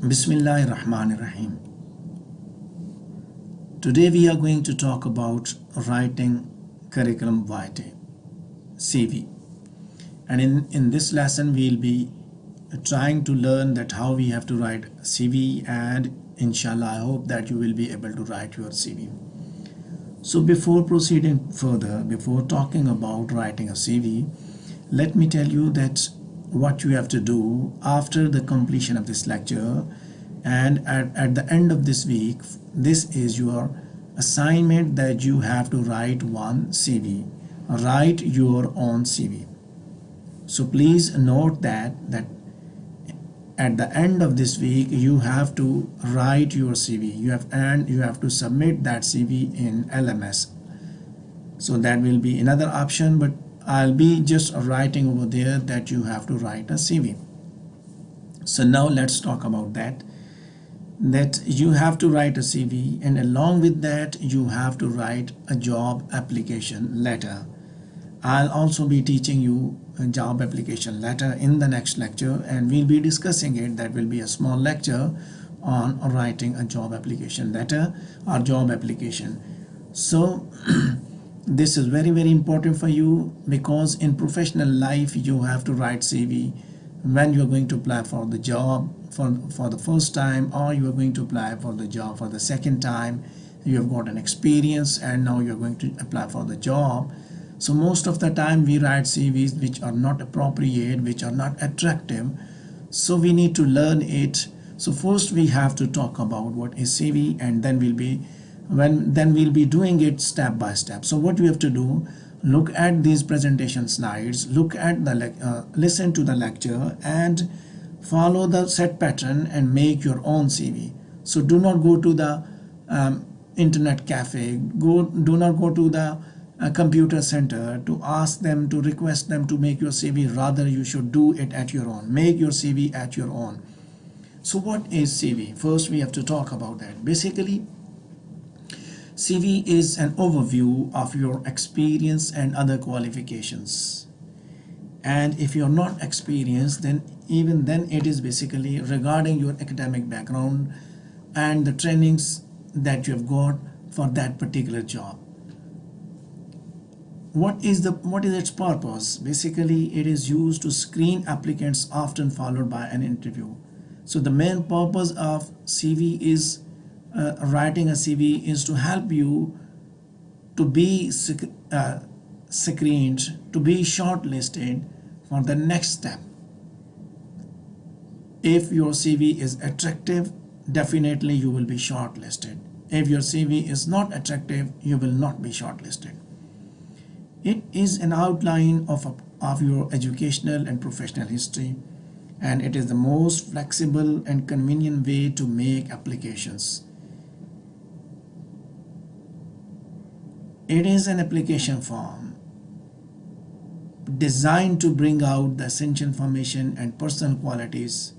Bismillahir Rahmanir Rahim. Today we are going to talk about writing curriculum vitae, CV. And in this lesson we'll be trying to learn that how we have to write CV, and inshallah I hope that you will be able to write your CV. So before proceeding further, before talking about writing a CV, let me tell you that what you have to do after the completion of this lecture and at the end of this week. This is your assignment that you have to write one CV. Write your own CV. So please note that at the end of this week you have to write your CV. You have to submit that CV in LMS. So that will be another option, but I'll be just writing over there that you have to write a CV. So now let's talk about that you have to write a CV, and along with that you have to write a job application letter. I'll also be teaching you a job application letter in the next lecture, and we'll be discussing it. That will be a small lecture on writing a job application letter or job application. So this is very important for you, because in professional life you have to write CV when you are going to apply for the job for the first time, or you are going to apply for the job for the second time. You have got an experience and now you are going to apply for the job. So most of the time we write CVs which are not appropriate, which are not attractive. So we need to learn it. So first we have to talk about what is CV, and then we'll be doing it step by step. So what you have to do, look at these presentation slides, look at the listen to the lecture and follow the set pattern and make your own CV. So do not go to the internet cafe, do not go to the computer center to ask them, to request them to make your CV. Rather you should do it at your own. Make your CV at your own. So what is CV? First we have to talk about that. Basically CV is an overview of your experience and other qualifications. And if you're not experienced, then even then it is basically regarding your academic background and the trainings that you have got for that particular job. What is its purpose? Basically it is used to screen applicants, often followed by an interview. So the main purpose of CV is writing a CV is to help you to be screened, to be shortlisted for the next step. If your CV is attractive, definitely you will be shortlisted. If your CV is not attractive, you will not be shortlisted. It is an outline of your educational and professional history, and it is the most flexible and convenient way to make applications. It is an application form designed to bring out the essential information and personal qualities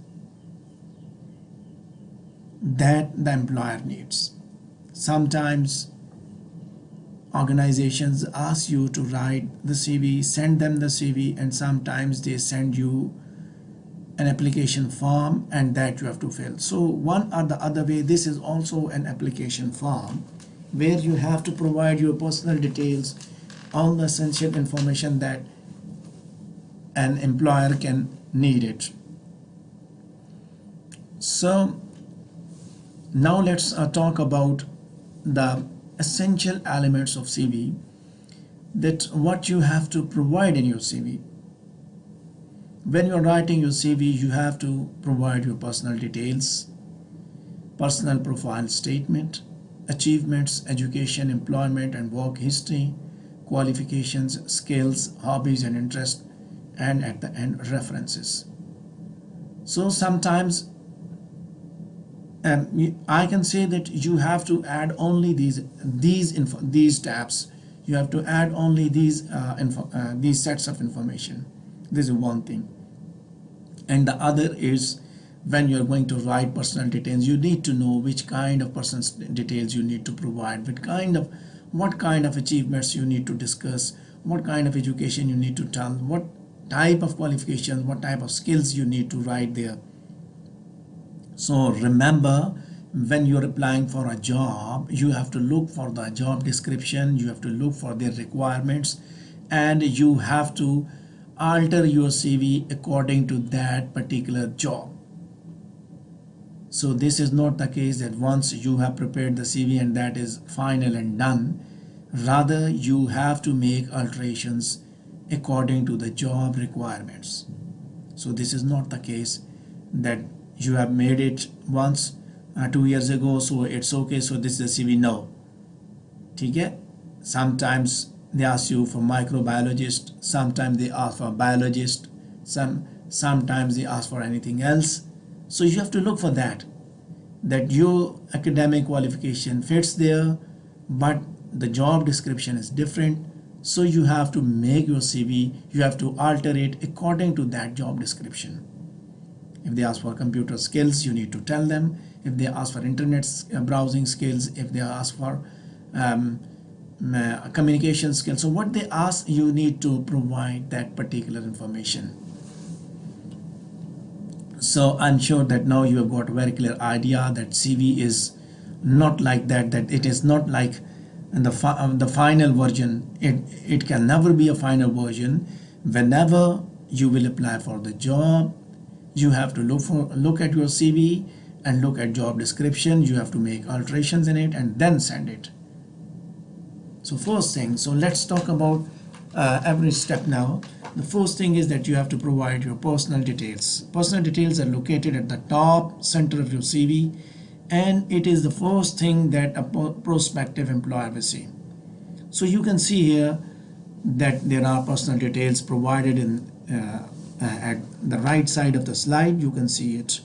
that the employer needs. Sometimes organizations ask you to write the CV, send them the CV, and sometimes they send you an application form and that you have to fill. So one or the other way, this is also an application form where you have to provide your personal details, all the essential information that an employer can need it. So now let's talk about the essential elements of CV, that what you have to provide in your CV. When you're writing your CV, you have to provide your personal details, personal profile statement, achievements, education, employment and work history, qualifications, skills, hobbies and interests, and at the end references. So sometimes I can say that you have to add only these tabs. You have to add only these sets of information. This is one thing. And the other is, when you're going to write personal details, you need to know which kind of person's details you need to provide, what kind of achievements you need to discuss, what kind of education you need to tell, what type of qualifications, what type of skills you need to write there. So remember, when you're applying for a job, you have to look for the job description, you have to look for their requirements, and you have to alter your CV according to that particular job. So this is not the case that once you have prepared the CV and that is final and done. Rather, you have to make alterations according to the job requirements. So this is not the case that you have made it once 2 years ago, so it's okay, so this is a CV. No. ठीक है? Sometimes they ask you for microbiologist, sometimes they ask for biologist, sometimes they ask for anything else. So you have to look for that your academic qualification fits there, but the job description is different. So you have to make your CV, you have to alter it according to that job description. If they ask for computer skills, you need to tell them. If they ask for internet browsing skills, if they ask for communication skills, so what they ask, you need to provide that particular information. So I'm sure that now you have got a very clear idea that CV is not like that it is not like the final version. It can never be a final version. Whenever you will apply for the job, you have to look at your CV and look at job description. You have to make alterations in it and then send it. So first thing, so let's talk about every step now. The first thing is that you have to provide your personal details. Personal details are located at the top center of your CV, and it is the first thing that a prospective employer will see. So you can see here that there are personal details provided in at the right side of the slide. You can see it.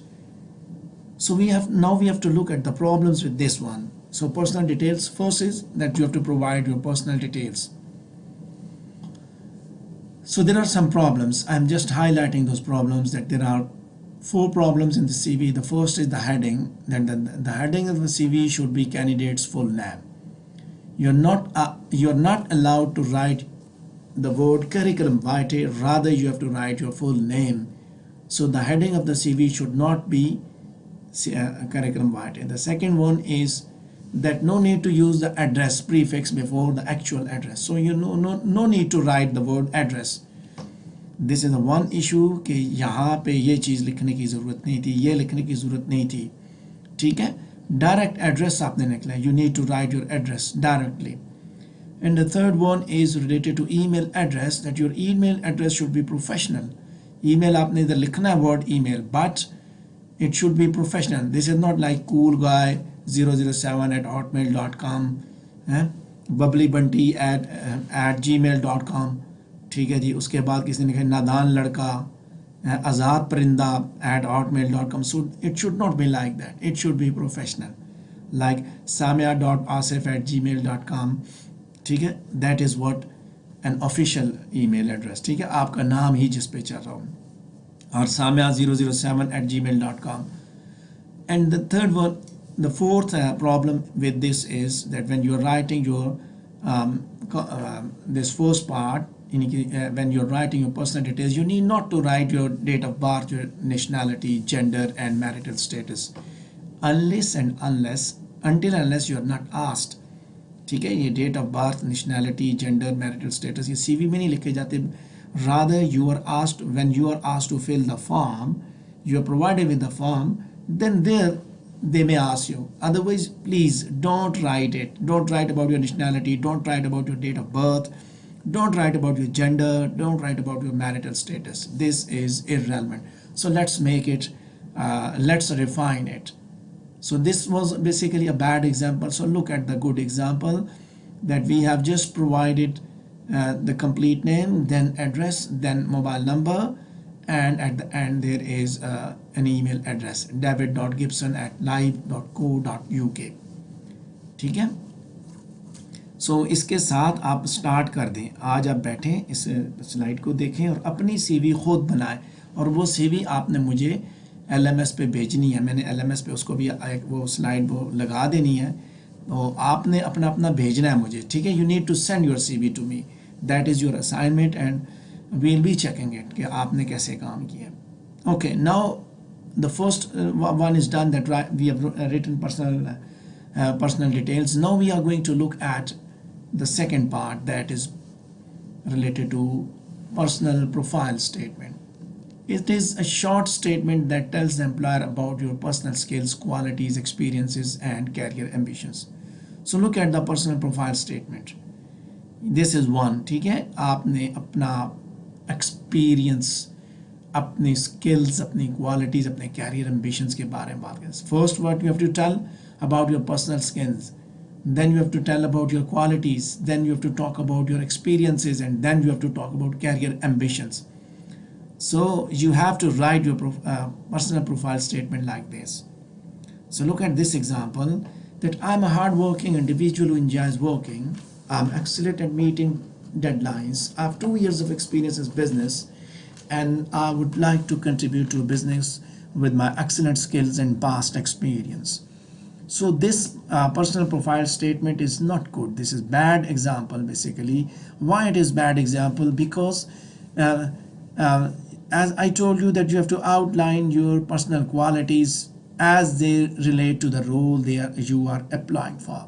So we have to look at the problems with this one. So personal details, first is that you have to provide your personal details. So there are some problems. I'm just highlighting those problems, that there are 4 problems in the CV. The first is the heading. Then the heading of the CV should be candidate's full name. You're not allowed to write the word curriculum vitae. Rather, you have to write your full name. So the heading of the CV should not be curriculum vitae. The second one is that no need to use the address prefix before the actual address. So you know, no need to write the word address. This is the one issue कि यहाँ पे ये चीज़ लिखने की ज़रूरत नहीं थी, ये लिखने की ज़रूरत नहीं थी. ठीक है? Direct address आपने निकला. You need to write your address directly. And the third one is related to email address, that your email address should be professional. Email आपने इधर लिखना है word email, but it should be professional. This is not like cool guy 007@hotmail.com, bubbly@gmail.com. ठीक है जी. उसके बाद किसी ने कहा नादान लड़का, आज़ाद परिंदा @hotmail.com. So it should not be like that. It should be professional, like samia.asif@gmail.com. ठीक है? That is what an official email address. ठीक है? आपका नाम ही जिस पे चल रहा हो, और samia007@gmail.com. And the third one, the fourth problem with this is that when you are writing your this first part, when you're writing your personal details, you need not to write your date of birth, your nationality, gender, and marital status, until unless you are not asked. ठीक है? ये date of birth, nationality, gender, marital status ये CV में नहीं लिखे जाते. Rather, you are asked, when you are asked to fill the form, you are provided with the form, then there they may ask you. Otherwise, please don't write it. Don't write about your nationality, don't write about your date of birth, don't write about your gender, don't write about your marital status. This is irrelevant. So let's make it, let's refine it. So this was basically a bad example. So look at the good example, that we have just provided the complete name, then address, then mobile number, and at the end there is an email address, david.gibson@live.co.uk. ठीक है? सो इसके साथ आप start कर दें. आज आप बैठें, इस स्लाइड को देखें और अपनी CV खुद बनाएं, और वो CV आपने मुझे LMS पे भेजनी है. मैंने LMS पे उसको भी एक वो स्लाइड वो लगा देनी है, तो आपने अपना भेजना है मुझे. ठीक है? You need to send your CV to me. That is your assignment, and we will be checking it कि आपने कैसे काम किया. Okay, now the first one is done, that we have written personal details. Now we are going to look at the second part, that is related to personal profile statement. It is a short statement that tells the employer about your personal skills, qualities, experiences, and career ambitions. So look at the personal profile statement. This is one, ठीक है, आपने अपना experience, अपने skills, अपनी qualities, अपने career ambitions के बारे में बात करें. First, what you have to tell about your personal skills, then you have to tell about your qualities, then you have to talk about your experiences, and then you have to talk about career ambitions. So you have to write your personal profile statement like this. So look at this example, that I'm a hardworking individual who enjoys working. I'm excellent at meeting deadlines. I have 2 years of experience as business, and I would like to contribute to a business with my excellent skills and past experience. So this personal profile statement is not good. This is bad example basically. Why it is bad example? Because as I told you, that you have to outline your personal qualities as they relate to the role you are applying for.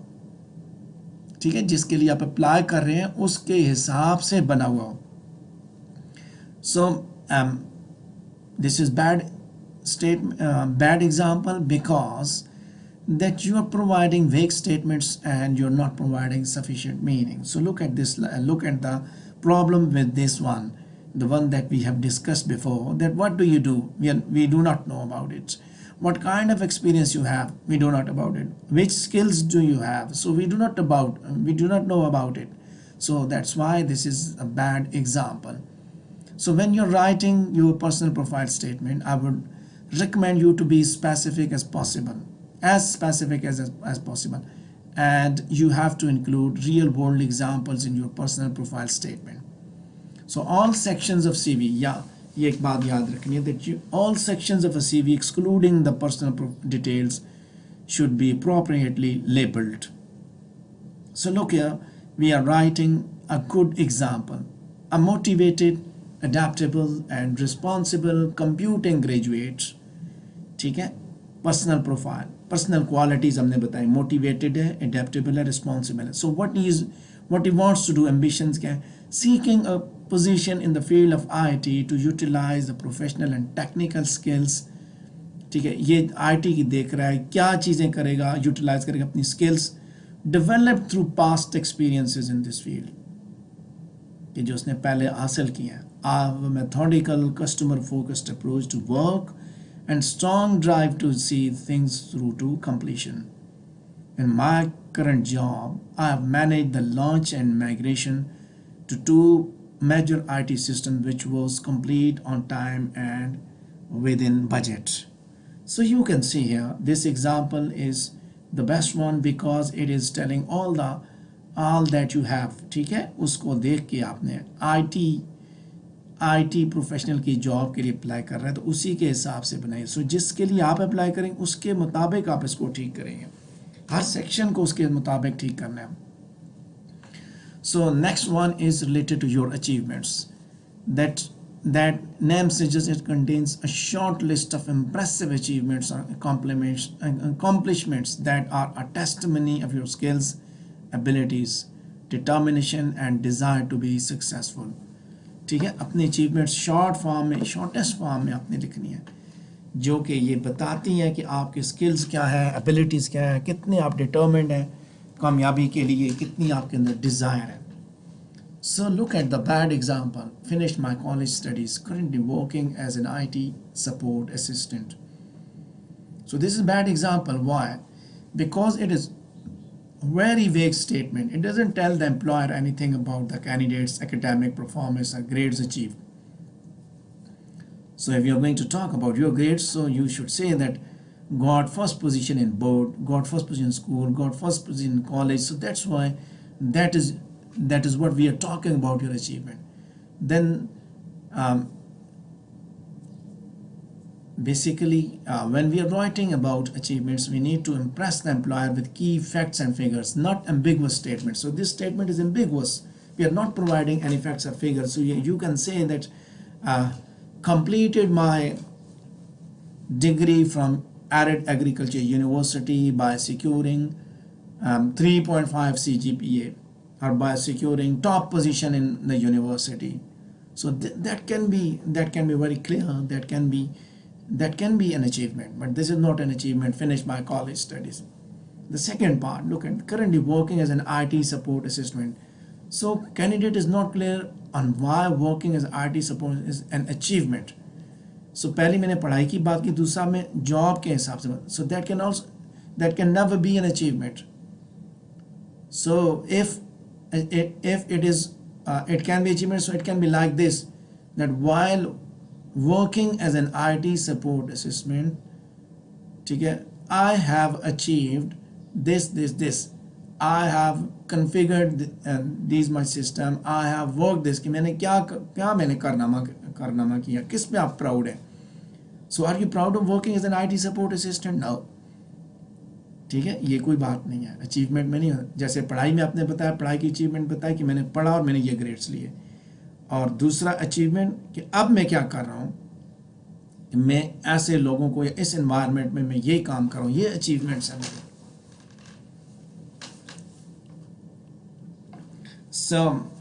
ठीक है, जिसके लिए आप apply कर रहे हैं उसके हिसाब से बना हुआ हो. So this is bad example, because that you are providing vague statements and you're not providing sufficient meaning. So look at this, look at the problem with this one, the one that we have discussed before, that what do you do? We do not know about it. What kind of experience you have? We do not about it. Which skills do you have? So we do not know about it. So that's why this is a bad example. So when you're writing your personal profile statement, I would recommend you to be specific as possible, as possible, and you have to include real world examples in your personal profile statement. So all sections of CV, yeah, ये एक बात याद रखनी है, that all sections of a CV excluding the personal details should be appropriately labeled. So look here, we are writing a good example. A motivated, adaptable and responsible computing graduate, ठीक है, personal profile, personal qualities हमने बताई, motivated है, adaptable है, responsible है. So what he wants to do, ambitions क्या है? Seeking a position in the field of IT to utilize the professional and technical skills. ठीक है, ये IT की देख रहा है, क्या चीज़ें करेगा, यूटिलाइज करेगा अपनी skills developed through past experiences in this field, कि जो उसने पहले हासिल किया है. A methodical, customer focused approach to work and strong drive to see things through to completion. In my current job, I have managed the launch and migration to 2 major IT systems, which was complete on time and within budget. So you can see here, this example is the best one because it is telling all that you have. ठीक है, उसको देख के आपने IT professional की job के लिए apply कर रहे हैं तो उसी के हिसाब से बनाइए. सो जिसके लिए आप अप्लाई करेंगे उसके मुताबिक आप इसको ठीक करेंगे, हर सेक्शन को उसके मुताबिक ठीक करना है. So next one is related to your achievements. That name suggests it contains a short list of impressive achievements or accomplishments that are a testimony of your skills, abilities, determination and desire to be successful. ठीक है, अपने achievements shortest form में आपने लिखनी है, जो कि ये बताती हैं कि आपके स्किल्स क्या है, एबिलिटीज़ क्या है, कितने आप डिटर्मिन्ड हैं कामयाबी के लिए, कितनी आपके अंदर डिज़ायर है. So look at the bad example. Finished my college studies, currently working as an IT support assistant. So this is a bad example. Why? Because it is very vague statement. It doesn't tell the employer anything about the candidate's academic performance or grades achieved. So if you're going to talk about your grades, so you should say that got first position in board, got first position in school, got first position in college. So that's why that is what we are talking about, your achievement. Then basically when we are writing about achievements, we need to impress the employer with key facts and figures, not ambiguous statements. So this statement is ambiguous. We are not providing any facts or figures. So you can say that completed my degree from Arid Agriculture University by securing 3.5 CGPA or by securing top position in the university. So that can be very clear. That can be an achievement, but this is not an achievement finished by college studies. The second part, look at currently working as an IT support assistant. So candidate is not clear on why working as IT support is an achievement. So पहले मैंने पढ़ाई की बात की, दूसरा मैं job के हिसाब से, so that can never be an achievement. So if it is it can be achievement, so it can be like this, that while working as an IT support assistant, ठीक है, I have achieved this, I have configured these my system, I have worked this, कि मैंने क्या मैंने कारनामा किया, किस पे आप proud है. So are you proud of working as an IT support assistant? No. ठीक है, ये कोई बात नहीं है, अचीवमेंट में नहीं है. जैसे पढ़ाई में आपने बताया, पढ़ाई की अचीवमेंट बताया कि मैंने पढ़ा और मैंने ये ग्रेड्स लिए, और दूसरा अचीवमेंट कि अब मैं क्या कर रहा हूँ, मैं ऐसे लोगों को या इस एनवायरनमेंट में मैं ये काम कर रहा हूँ, ये अचीवमेंट्स हैं मेरे. So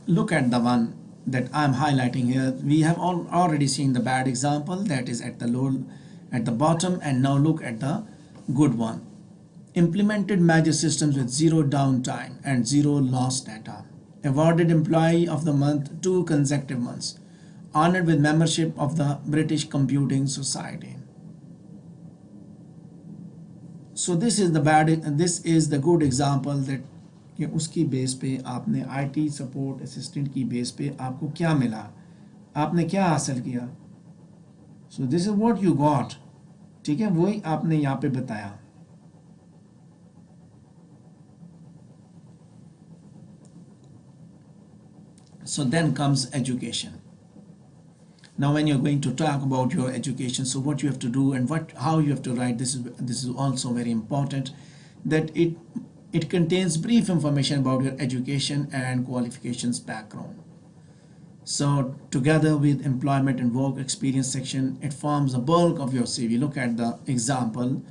look at the one that I'm highlighting here. We have already seen the bad example that is at the bottom, and now look at the good one. Implemented major systems with zero downtime and zero lost data. Awarded Employee of the Month 2 consecutive months. Honored with membership of the British Computing Society. So this is the good example that कि उसकी base पे आपने IT support assistant की base पे आपको क्या मिला, आपने क्या हासिल किया. So this is what you got. ठीक है, वही आपने यहाँ पे बताया. So then comes education. Now when you're going to talk about your education, so what you have to do and how you have to write, this is also very important, that it contains brief information about your education and qualifications background. So together with employment and work experience section, it forms the bulk of your CV. Look at the example,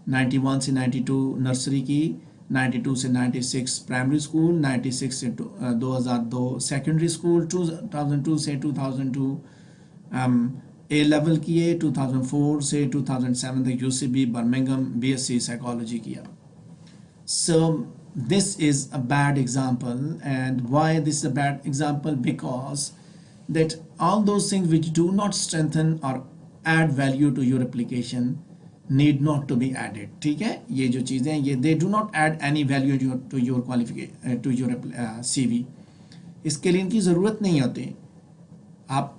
91 से 92 nursery की, 92 से 96 primary school, 96 से 2002 secondary school, 2002 से 2002 ए level किए, 2004 से 2007 तक UCB Birmingham BSc psychology किया. So this is a bad example. And why this is a bad example? Because that all those things which do not strengthen or add value to your application need not to be added. ठीक है, ये जो चीज़ें हैं ये they do not add any value to your qualification to your CV. इसके लिए इनकी ज़रूरत नहीं होती. आप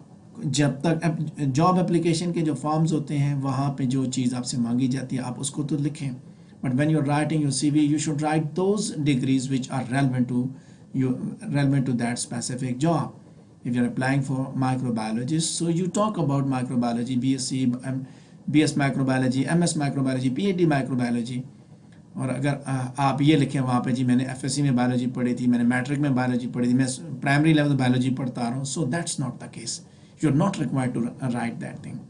जब तक जॉब एप्लीकेशन के जो फॉर्म्स होते हैं वहाँ पे जो चीज़ आपसे मांगी जाती है आप उसको तो लिखें. But when you're writing your CV, you should write those degrees which are relevant to that specific job. If you're applying for microbiologist, so you talk about microbiology, BSc, BS microbiology, MS microbiology, PhD microbiology. और अगर आप ये लिखें वहाँ पे जी मैंने FSc में biology पढ़ी थी, मैंने मैट्रिक में बायोलॉजी पढ़ी थी, मैं प्राइमरी लेवल बायोलॉजी पढ़ता रहा हूँ, so that's not the case. You're not required to write that thing.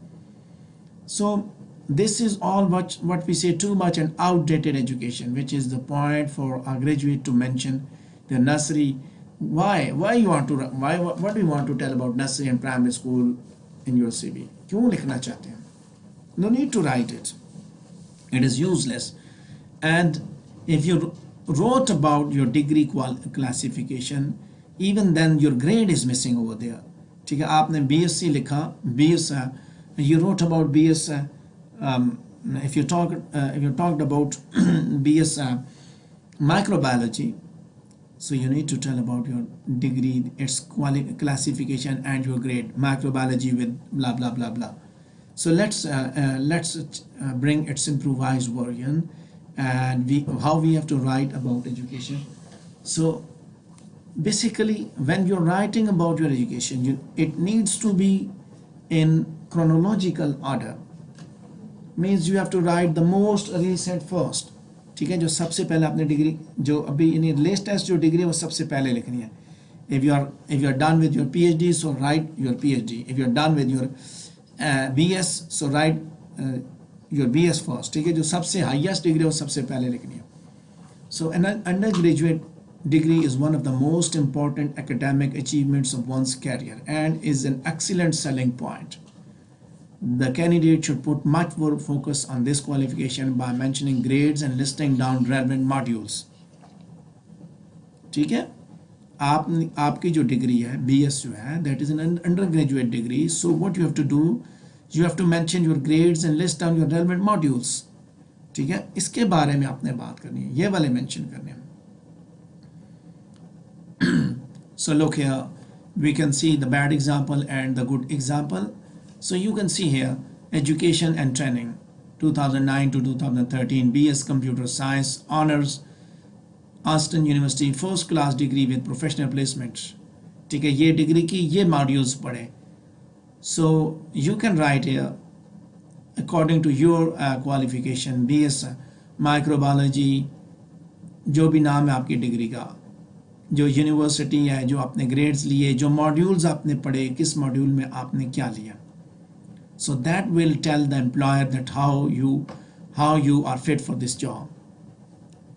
So this is all what we say too much and outdated education, which is the point for a graduate to mention the nursery. Why you want to what do you want to tell about nursery and primary school in your CV? क्यों लिखना चाहते हैं? No need to write it. It is useless. And if you wrote about your degree classification, even then your grade is missing over there. ठीक है, आपने BSc लिखा, BS you wrote about BS. If you talked about BS microbiology, so you need to tell about your degree, its classification and your grade, microbiology with blah blah blah blah. So let's bring its improvised version, and how we have to write about education. So basically when you're writing about your education, it needs to be in chronological order. Means you have to write the most recent first. ठीक है, जो सबसे पहले आपने degree जो अभी इन latest जो degree है वो सबसे पहले लिखनी है. If you are done with your PhD, so write your PhD. If you are done with your BS, so write your BS first, ठीक है, जो सबसे हाईएस्ट डिग्री है वो सबसे पहले लिखनी है. So an undergraduate degree is one of the most important academic achievements of one's career and is an excellent selling point. The candidate should put much more focus on this qualification by mentioning grades and listing down relevant modules. ठीक है, आपकी जो degree है BS जो है, that is an undergraduate degree. So what you have to do, you have to mention your grades and list down your relevant modules. ठीक है, इसके बारे में आपने बात करनी है, ये वाले मेंशन करने हैं. So look here, we can see the bad example and the good example. So you can see here, education and training, 2009 to 2013, BS Computer Science, honors, Austin University, first class degree with professional placement. ठीक है, ये degree की ये modules पढ़े. So you can write here according to your qualification, BS microbiology, जो भी नाम है आपकी डिग्री का, जो यूनिवर्सिटी है, जो आपने ग्रेड्स लिए, जो मॉड्यूल्स आपने पढ़े, किस मॉड्यूल में आपने क्या लिया. So that will tell the employer that how you are fit for this job.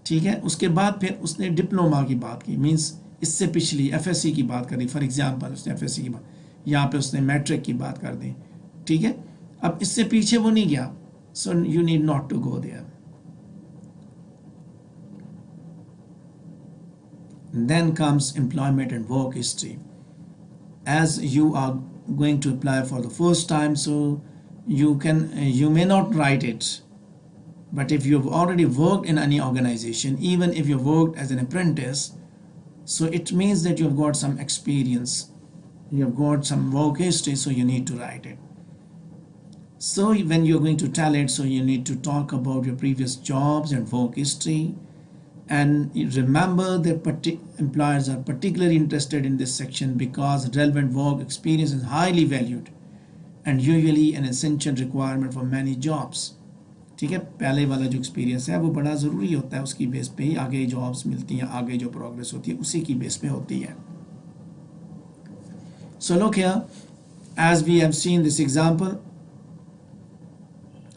ठीक है, उसके बाद फिर उसने डिप्लोमा की बात की, मीन्स इससे पिछली FSC की बात करी. फॉर एग्जांपल उसने FSC की बात, यहाँ पे उसने मैट्रिक की बात कर दी. ठीक है, अब इससे पीछे वो नहीं गया. So you need not to go there. Then comes employment and work history. As you are going to apply for the first time, so you may not write it, but if you've already worked in any organization, even if you've worked as an apprentice, so it means that you've got some experience, you've got some work history, so you need to write it. So when you're going to tell it, so you need to talk about your previous jobs and work history. And remember that employers are particularly interested in this section because relevant work experience is highly valued and usually an essential requirement for many jobs. ठीक है, पहले वाला जो experience है वो बड़ा ज़रूरी होता है, उसकी बेस पे ही आगे जॉब्स मिलती हैं, आगे जो प्रोग्रेस होती है उसी की बेस पे होती है. So look here, as we have seen this example,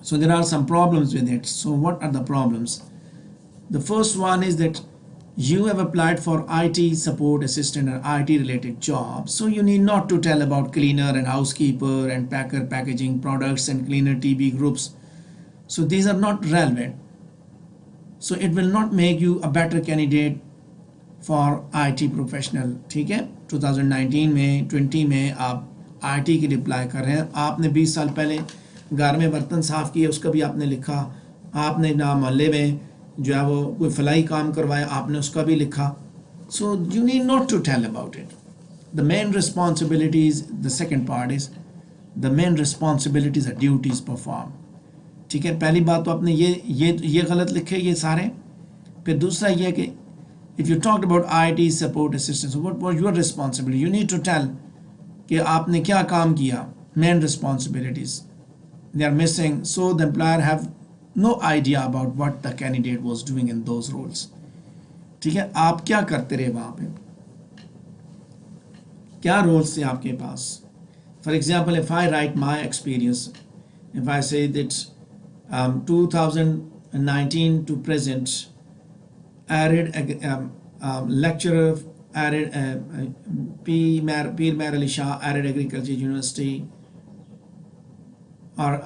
so there are some problems with it. So what are the problems? The first one is that you have applied for IT support assistant or IT related job, so you need not to tell about cleaner and housekeeper and packer packaging products and cleaner TB groups. So these are not relevant, so it will not make you a better candidate for IT professional. ठीक है, 2019 में 20 में आप IT के लिए apply कर रहे हैं, आपने 20 साल पहले घर में बर्तन साफ़ किए उसका भी आपने लिखा, आपने ना मोहल्ले में जो है वो कोई फलाई काम करवाया आपने उसका भी लिखा. So you need not to tell about it. The main responsibilities, the second part is the main responsibilities are duties performed. ठीक है, पहली बात तो आपने ये गलत लिखे ये सारे. फिर दूसरा ये कि if you talked about IT support assistance, what was your responsibility? You need to tell कि आपने क्या काम किया. Main responsibilities they are missing, so the employer have no idea about what the candidate was doing in those roles. ठीक है, आप क्या करते रहे वहाँ पे, क्या रोल्स थे आपके पास. For example, if I write my experience, if I say that 2019 to present, added lecturer, added Pir Mer Ali Shah, added Agriculture University, or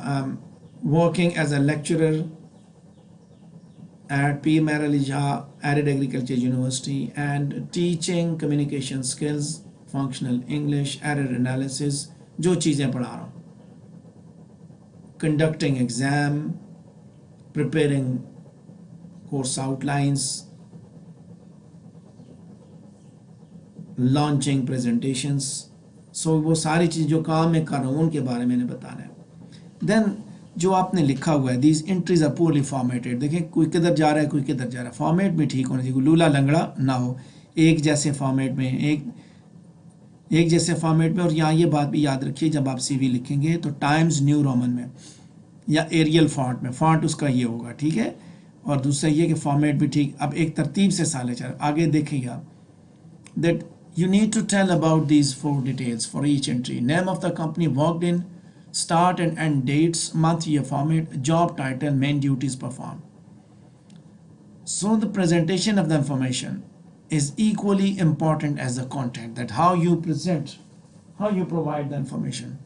working as a lecturer at Pir Mer Ali Shah, added Agriculture University, and teaching communication skills, functional English, added analysis, जो चीज़ें पढ़ा रहा हूँ, conducting exam, preparing course outlines, launching presentations. So वो सारी चीज़ जो काम मैं कर रहा हूँ उनके बारे में बताना है. Then जो आपने लिखा हुआ है, these entries are poorly formatted. देखें कोई किधर जा रहा है कोई किधर जा रहा है, फॉर्मेट भी ठीक होना चाहिए, कोई लूला लंगड़ा ना हो, एक जैसे फॉर्मेट में, एक जैसे फॉर्मेट में. और यहाँ ये बात भी याद रखिए, जब आप CV लिखेंगे तो टाइम्स न्यू रोमन में या एरियल फॉन्ट में, फॉन्ट उसका ये होगा. ठीक है, और दूसरा ये कि फॉर्मेट भी ठीक. अब एक तरतीब से साले चल आगे देखिएगा, that you need to tell about these 4 details for each entry. Name of the company worked in, start and end dates, month, year format, job title, main duties performed. So the presentation of the information is equally important as the content, that how you present, how you provide the information.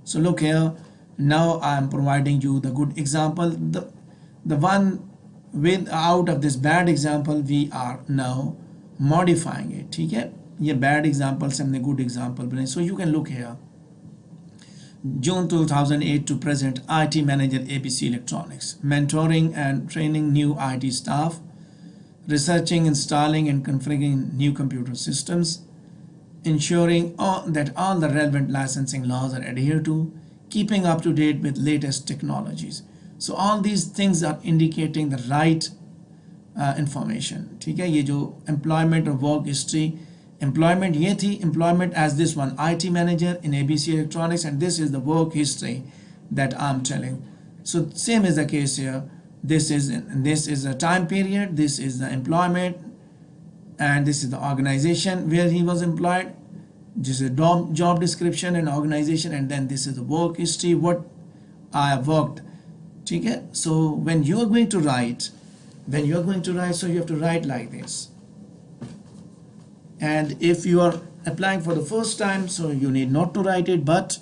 So look here, now I am providing you the good example. The one with out of this bad example we are now modifying it. ठीक है, ये bad example से हमने good example बनाए. So you can look here. June 2008 to present, IT manager ABC Electronics, mentoring and training new IT staff, researching, installing and configuring new computer systems, ensuring that all the relevant licensing laws are adhered to, keeping up to date with latest technologies. So all these things are indicating the right information. ठीक है, ये जो employment और work history, employment ये थी, employment as this one, IT manager in ABC Electronics, and this is the work history that I'm telling. So same is the case here. This is a time period, this is the employment, and this is the organization where he was employed. This is a job description and organization, and then this is the work history, what I have worked. ठीक है, so when you are going to write, so you have to write like this. And if you are applying for the first time, so you need not to write it, but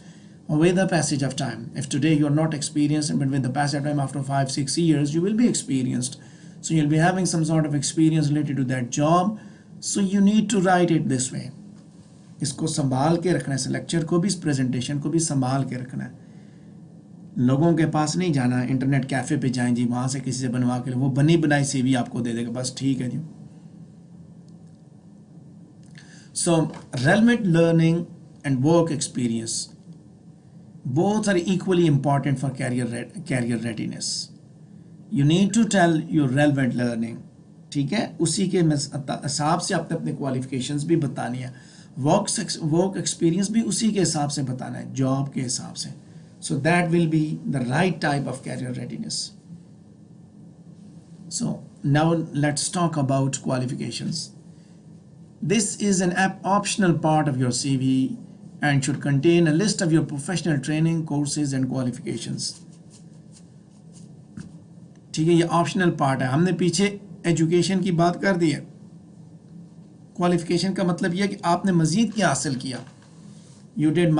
with the passage of time. If today you are not experienced, but with the passage of time, after 5-6 years, you will be experienced. So you'll be having some sort of experience related to that job. So you need to write it this way. इसको संभाल के रखना है, इस lecture को भी, इस presentation को भी संभाल के रखना है. लोगों के पास नहीं जाना, इंटरनेट कैफे पे जाएं जी, वहाँ से किसी से बनवा के वो बनी बनाई सीवी आपको दे देगा, बस ठीक है जी. So relevant learning and work experience both are equally important for career readiness. You need to tell your relevant learning. ठीक है, उसी के हिसाब से आपने अपने क्वालिफिकेशंस भी बतानी है, वर्क एक्सपीरियंस भी उसी के हिसाब से बताना है, जॉब के हिसाब से. So that will be the right type of career readiness. So now let's talk about qualifications. This is an optional part of your CV and should contain a list of your professional training, courses and qualifications. ठीक है, ये optional part है. हमने पीछे education की बात कर दी है. क्वालिफिकेशन का मतलब यह कि आपने मजीद क्या हासिल किया. You did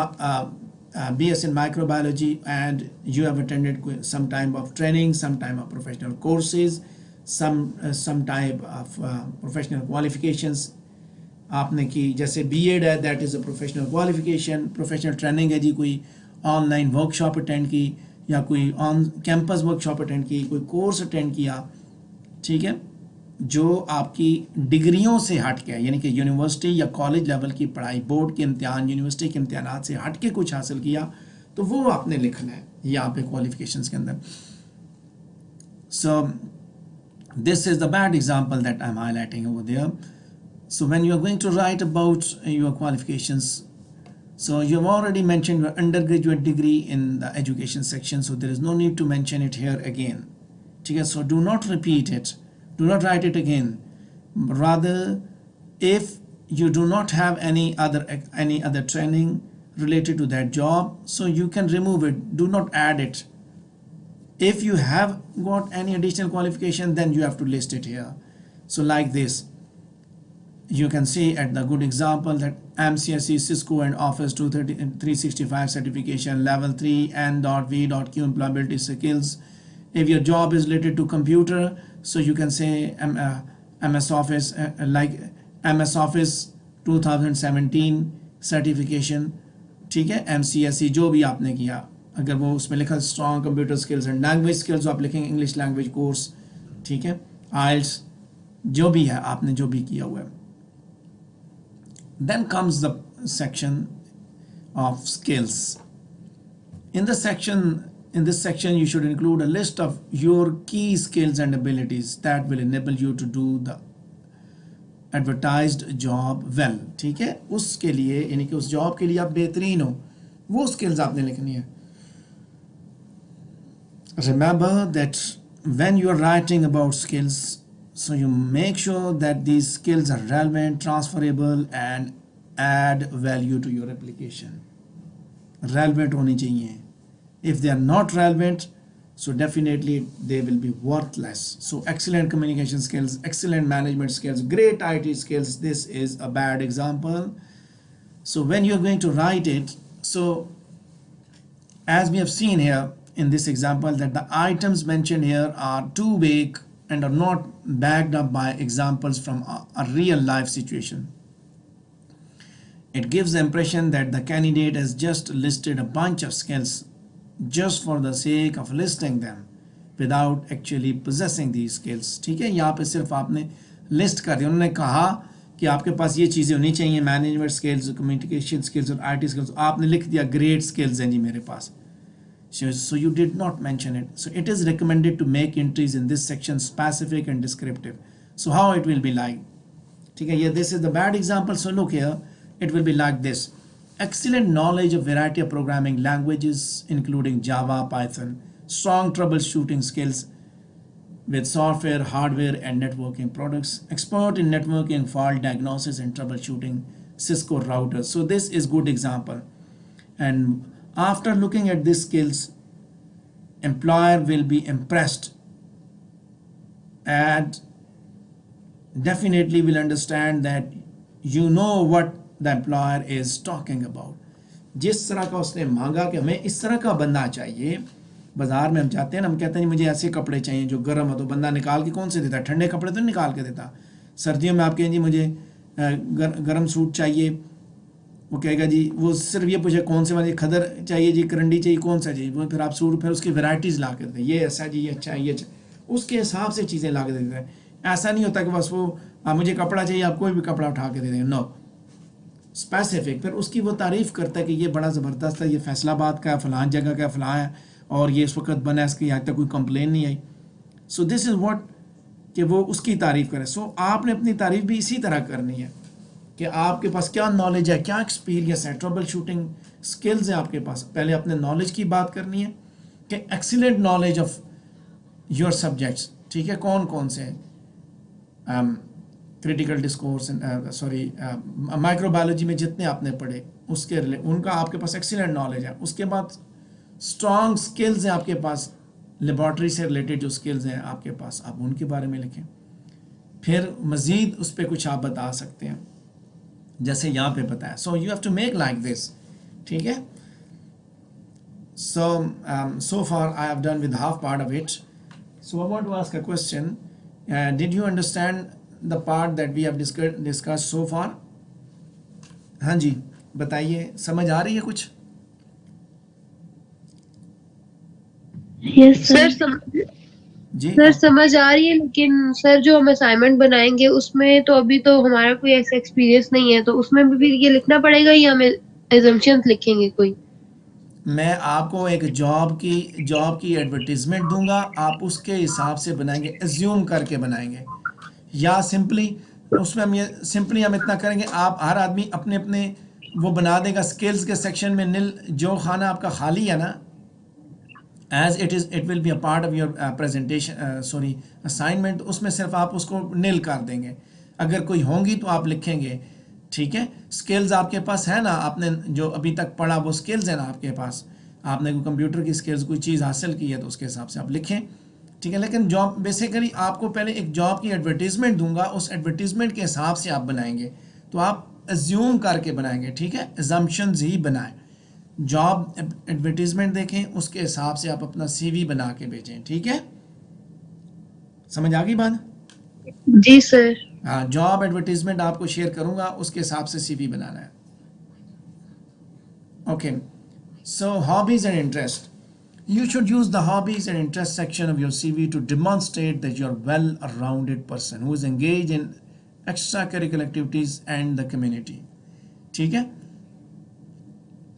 BS in microbiology and you have attended some type of training, some type of professional courses, some type of professional qualifications आपने की. जैसे B.Ed है, that is a professional qualification. Professional training है जी, कोई online workshop attend की, या कोई on campus workshop attend की, कोई कोर्स अटेंड किया. ठीक है, जो आपकी डिग्रियों से हट के, यानी कि यूनिवर्सिटी या कॉलेज लेवल की पढ़ाई, बोर्ड के इम्तिहान, यूनिवर्सिटी के इम्तिहानात से हट के कुछ हासिल किया, तो वो आपने लिखना है यहाँ पे क्वालिफिकेशंस के अंदर. So this is the bad example that I'm highlighting over there. So when you are going to write about your qualifications, so you have already mentioned your undergraduate degree in the education section, so there is no need to mention it here again. Okay, so do not repeat it, do not write it again. Rather, if you do not have any other training related to that job, so you can remove it, do not add it. If you have got any additional qualification, then you have to list it here. So like this, you can see at the good example that MCSE, Cisco and Office 365 certification, level 3 N.V.Q employability skills. If your job is related to computer, so you can say MS Office, like MS Office 2017 certification. ठीक है, MCSE जो भी आपने किया, अगर वो उसमें लिखा strong computer skills and language skills, आप लिखेंगे English language course. ठीक है, IELTS, जो भी है आपने जो भी किया हुआ है. Then comes the section of skills. In this section, you should include a list of your key skills and abilities that will enable you to do the advertised job well. ठीक है, उसके लिए, यानी कि उस जॉब के लिए आप बेहतरीन हो, वो skills आपने लिखनी है. Remember that when you are writing about skills, so you make sure that these skills are relevant, transferable and add value to your application. Relevant होनी चाहिए, If they are not relevant, so definitely they will be worthless. So excellent communication skills, excellent management skills, great IT skills, this is a bad example. So when you're going to write it, so as we have seen here in this example, that the items mentioned here are too vague and are not backed up by examples from a real life situation. It gives the impression that the candidate has just listed a bunch of skills just for the sake of listing them without actually possessing these skills. ठीक है, यहाँ पे सिर्फ आपने list कर दिया, उन्होंने कहा कि आपके पास ये चीज़ें होनी चाहिए, मैनेजमेंट स्किल्स, कम्युनिकेशन स्किल्स और आईटी स्किल्स, आपने लिख दिया ग्रेट स्किल्स हैं जी मेरे पास. So you did not mention it. So it is recommended to make entries in this section specific and descriptive. So how it will be like? ठीक है, ये this is the bad example. So look here, it will be like this. Excellent knowledge of variety of programming languages including Java, Python, strong troubleshooting skills with software, hardware and networking products, expert in networking, fault diagnosis and troubleshooting, Cisco routers. So this is good example. And after looking at these skills, employer will be impressed and definitely will understand that you know what the employer is talking about. जिस तरह का उसने मांगा कि हमें इस तरह का बंदा चाहिए, बाजार में हम जाते हैं ना, हम कहते हैं मुझे ऐसे कपड़े चाहिए जो गर्म हो, तो बंदा निकाल के कौन से देता है, ठंडे कपड़े तो नहीं निकाल के देता. सर्दियों में आप कहें जी मुझे गर्म सूट चाहिए, वो कहेगा जी, वो सिर्फ ये पूछे कौन से वाले, खदर चाहिए जी, करंडी चाहिए, कौन सा चाहिए, वो फिर आप सूट, फिर उसकी वैरायटीज़ ला के देते हैं, ये ऐसा जी, ये अच्छा है, ये अच्छा, उसके हिसाब से चीज़ें ला के देते हैं. ऐसा नहीं होता कि बस वो मुझे कपड़ा चाहिए, आप कोई भी कपड़ा उठा के दे देंगे. No, specific. फिर उसकी वो तारीफ़ करता है कि ये बड़ा ज़बरदस्त है, ये फैसलाबाद का है, फ़लाँ जगह का फ़लाँ है, और ये इस वक्त बना है, इसकी आज तक कोई कंप्लेन नहीं आई. सो दिस इज़ व्हाट, कि वो उसकी तारीफ़ करे. सो आपने अपनी तारीफ़ भी इसी तरह करनी है कि आपके पास क्या नॉलेज है, क्या एक्सपीरियंस है, ट्रबल शूटिंग स्किल्स है आपके पास. पहले अपने नॉलेज की बात करनी है कि excellent knowledge of your subjects. ठीक है, कौन कौन से हैं, क्रिटिकल डिस्कोर्स, माइक्रोबायोलॉजी में जितने आपने पढ़े उसके उनका आपके पास एक्सीलेंट नॉलेज है. उसके बाद स्ट्रॉन्ग स्किल्स हैं आपके पास, लेबॉर्ट्री से रिलेटेड जो स्किल्स हैं आपके पास, आप उनके बारे में लिखें. फिर मज़ीद उस पर कुछ आप बता सकते हैं जैसे यहाँ पे बताया. So you have to make like this. ठीक है, so far I have done with half part of it. So I want to ask a question. Did you understand the part that we have discussed so far? हाँ जी, बताइए, समझ आ रही है कुछ? Yes sir. जी sir समझ आ रही है, लेकिन सर जो हम असाइनमेंट बनाएंगे उसमें तो अभी तो हमारा कोई ऐसा एक्सपीरियंस नहीं है, तो उसमें भी ये लिखना पड़ेगा या हम एजम्पशंस लिखेंगे कोई? मैं आपको एक जॉब की एडवर्टीजमेंट दूंगा, आप उसके हिसाब से बनाएंगे, एज्यूम करके बनाएंगे, या सिंपली उसमें हम इतना करेंगे, आप हर आदमी अपने अपने वो बना देगा स्किल्स के सेक्शन में नील, जो खाना आपका खाली है ना, as it will be a part of your presentation assignment, उसमें सिर्फ आप उसको नील कर देंगे. अगर कोई होंगी तो आप लिखेंगे. ठीक है, स्किल्स आपके पास है ना, आपने जो अभी तक पढ़ा वो स्किल्स है ना आपके पास, आपने कोई कंप्यूटर की स्किल्स कोई चीज़ हासिल की है तो उसके हिसाब से आप लिखें. ठीक है, लेकिन जॉब बेसिकली आपको पहले एक जॉब की एडवर्टीजमेंट दूंगा, उस एडवर्टीजमेंट के हिसाब से आप बनाएंगे, तो आप एज्यूम करके बनाएंगे. ठीक है, एजम्पशंस ही बनाएं. जॉब एडवर्टीजमेंट देखें, उसके हिसाब से आप अपना CV बना के भेजें. ठीक है, समझ आ गई बात? जी सर. हाँ, जॉब एडवर्टीजमेंट आपको शेयर करूंगा, उसके हिसाब से CV बनाना है. Okay, so hobbies and interest. You should use the hobbies and interest section of your CV to demonstrate that you are well-rounded person who is engaged in extracurricular activities and the community. ठीक है,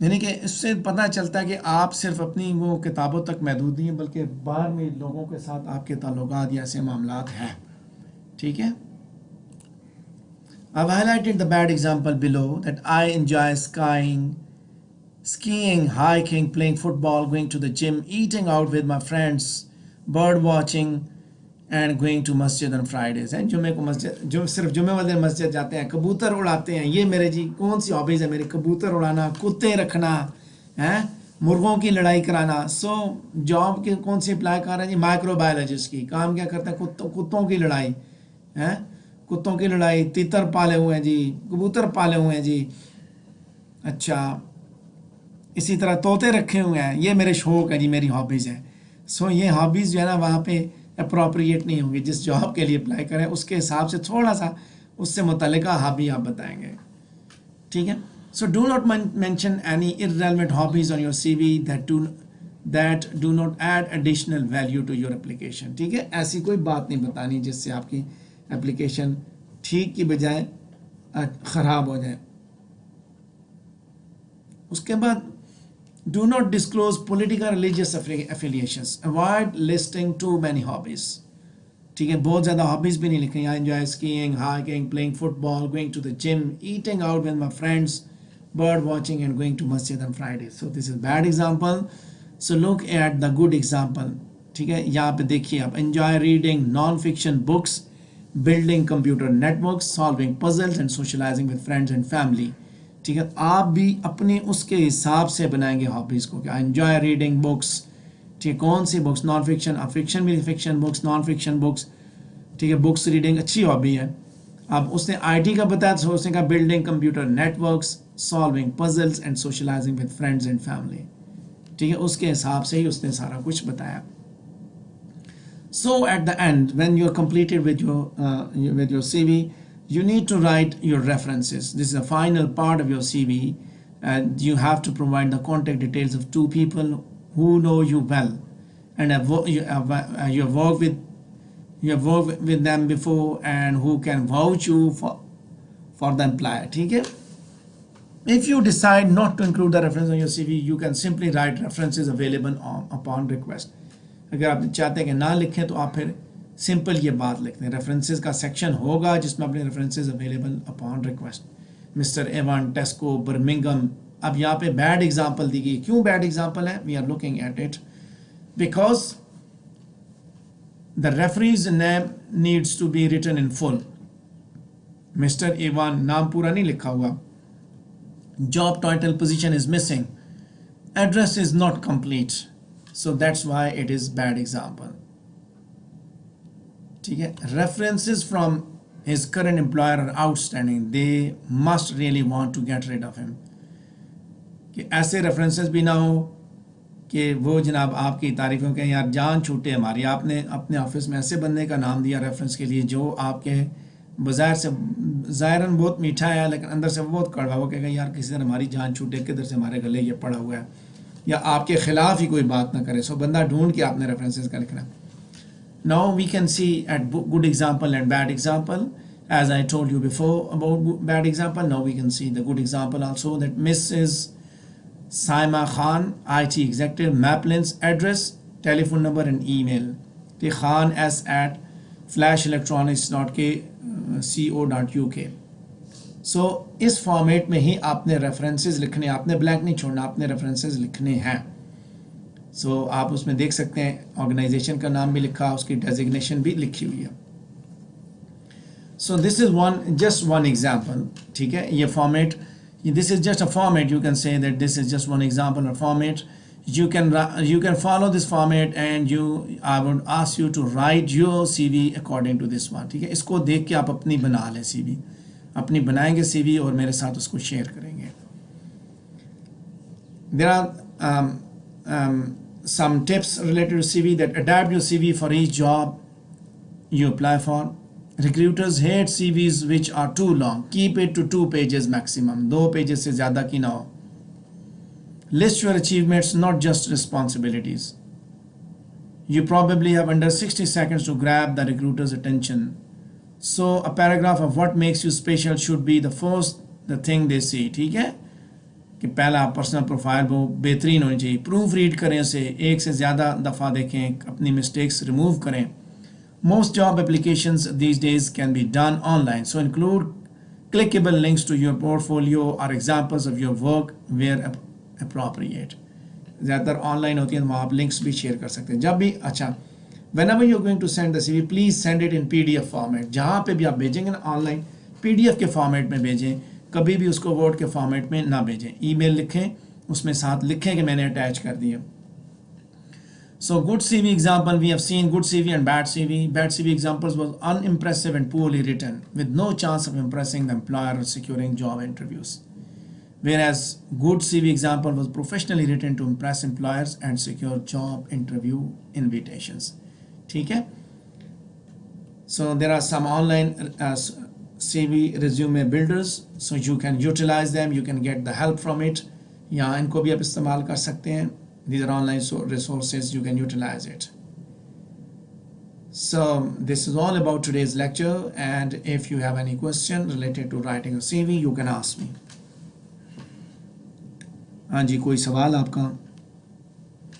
यानी कि इससे पता चलता है कि आप सिर्फ अपनी वो किताबों तक महदूद नहीं है, बल्कि बाहर में लोगों के साथ आपके ताल्लुकात या ऐसे मामलात हैं. ठीक है, I've highlighted the bad example below that I enjoy skiing, hiking, playing football, going to the gym, eating out with my friends, bird watching and going to masjid on Fridays. And जुमे को मस्जिद, जो सिर्फ जुमे वाले दिन मस्जिद जाते हैं, कबूतर उड़ाते हैं, ये मेरे जी कौन सी हॉबीज़ है मेरी, कबूतर उड़ाना, कुत्ते रखना, हैं, मुर्गों की लड़ाई कराना। सो जॉब के कौन सी अप्लाई कर रहे हैं जी? माइक्रोबायोलॉजिस्ट की। काम क्या करते हैं? कुत्तों की लड़ाई है, कुत्तों की लड़ाई। तीतर पाले हुए हैं जी, कबूतर पाले हुए हैं जी, अच्छा इसी तरह तोते रखे हुए हैं। ये मेरे शौक है जी, मेरी हॉबीज़ है। सो ये हॉबीज़ जो है ना वहाँ पे अप्रोप्रिएट नहीं होगी। जिस जॉब के लिए अप्लाई करें उसके हिसाब से थोड़ा सा उससे मुतल्लिका हॉबी आप बताएंगे, ठीक है। So do not mention any irrelevant hobbies on your CV that do not add additional value to your application, ठीक है। ऐसी कोई बात नहीं बतानी जिससे आपकी एप्लीकेशन ठीक की बजाय ख़राब हो जाए। उसके बाद do not disclose political religious affiliations, avoid listing too many hobbies, ठीक है। बहुत ज़्यादा हॉबीज़ भी नहीं लिखनी। I enjoy skiing, hiking, playing football, going to the gym, eating out with my friends, bird watching and going to masjid on Friday. So this is bad example. So look at the good example, ठीक है। यहाँ पे देखिए आप, enjoy reading non-fiction books, building computer networks, solving puzzles and socializing with friends and family, ठीक है। आप भी अपने उसके हिसाब से बनाएंगे हॉबीज़ को। क्या? enjoy reading books, ठीक है। कौन सी बुक्स? Non fiction. अब फिक्शन भी fiction books, non fiction books, ठीक है। बुक्स रीडिंग अच्छी हॉबी है। अब उसने आईटी का बताया तो उसने कहा building computer networks, solving puzzles and socialising with friends and family, ठीक है। उसके हिसाब से ही उसने सारा कुछ बताया। So at the end when you are completed with your CV, you need to write your references. This is a final part of your CV, and you have to provide the contact details of 2 people who know you well and you have worked with them before and who can vouch you for the employer, ठीक है। If you decide not to include the reference on your CV, you can simply write references available upon request. अगर आप चाहते हैं कि ना लिखें तो आप फिर सिंपल ये बात लिखते हैं। रेफरेंसेस का सेक्शन होगा जिसमें अपने references available upon request. Mister Avon, Tesco, Birmingham. अब यहाँ पे बैड एग्जांपल दी गई। क्यों बैड एग्जांपल है? We are looking at it because the referee's name needs to be written in full. Mister Avon नाम पूरा नहीं लिखा हुआ, job title position is missing, address is not complete, so that's why it is bad example, ठीक है। References from his current employer are outstanding, they must really want to get rid of him. कि ऐसे references भी ना हो कि वो जनाब आपकी तारीफों के यार जान छूटे हमारी, आपने अपने ऑफिस में ऐसे बंदे का नाम दिया रेफरेंस के लिए जो आपके बाज़ार से ज़ाहिरन बहुत मीठा है लेकिन अंदर से बहुत कड़वा। वो कहेगा यार किसी तरह हमारी जान छूटे, किधर से हमारे गले ये पड़ा हुआ है, या आपके ख़िलाफ़ ही कोई बात ना करे। सो बंदा ढूंढ के आपने रेफरेंसेस का लिखना। Now we can see at good example and bad example. As I told you before about bad example, now we can see the good example also, that Mrs. Saima Khan, IT executive, Maplin's address, telephone number and email. The Khan s at flashelectronics.co.uk. So इस format में ही आपने references लिखने, आपने blank नहीं छोड़ना, आपने references लिखने हैं। सो आप उसमें देख सकते हैं ऑर्गेनाइजेशन का नाम भी लिखा, उसकी डेजिग्नेशन भी लिखी हुई है। So this is just one example, ठीक है। ये format, this is just a format, you can say that this is just one example और format. you can follow this format and I would ask you to write your CV according to this one, ठीक है। इसको देख के आप अपनी बना लें CV, अपनी बनाएंगे CV और मेरे साथ उसको शेयर करेंगे। There are some tips related to CV, that adapt your CV for each job you apply for. Recruiters hate CVs which are too long. Keep it to 2 pages maximum. 2 pages से ज़्यादा की ना हो। List your achievements, not just responsibilities. You probably have under 60 seconds to grab the recruiter's attention. So a paragraph of what makes you special should be the thing they see, ठीक है। कि पहला personal profile वो बेहतरीन होनी चाहिए। Proof read करें उसे, एक से ज़्यादा दफ़ा देखें, अपनी मिस्टेक्स रिमूव करें। Most job applications these days can be done online, so include clickable links to your portfolio और examples of your work where appropriate. ज़्यादातर ऑनलाइन होती है तो वहाँ आप लिंक्स भी शेयर कर सकते हैं जब भी। अच्छा, whenever you're going to send the CV, please send it in PDF format. जहाँ पे भी आप भेजेंगे ना ऑनलाइन, PDF के फॉर्मेट में भेजें, कभी भी उसको वर्ड के फॉर्मेट में ना भेजें। ईमेल लिखें उसमें साथ लिखें कि मैंने अटैच कर दिया. So good CV example, we have seen good CV and bad CV. Bad CV examples was unimpressive and poorly written with no chance of impressing the employer or securing job interviews. Whereas good CV example was professionally written to impress employers and secure job interview invitations. ठीक है? So there are some online CV resume builders, so you can utilize them, you can get the help from it. यहाँ इनको भी आप इस्तेमाल कर सकते हैं. These are online resources, you can utilize it. So this is all about today's lecture, and if you have any question related to writing a CV, you can ask me. हाँ जी, कोई सवाल आपका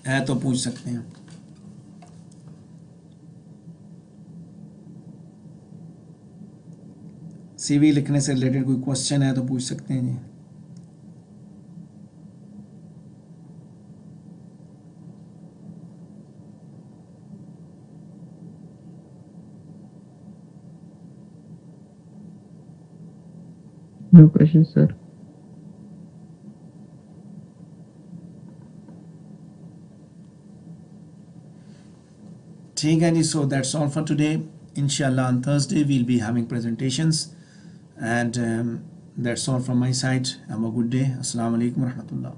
है तो पूछ सकते हैं. CV लिखने से रिलेटेड कोई क्वेश्चन है तो पूछ सकते हैं जी. No questions, sir. ठीक है जी, so that's all for today. Inshallah on Thursday we'll be having presentations, and that's all from my side. Have a good day. Assalamu alaikum warahmatullah.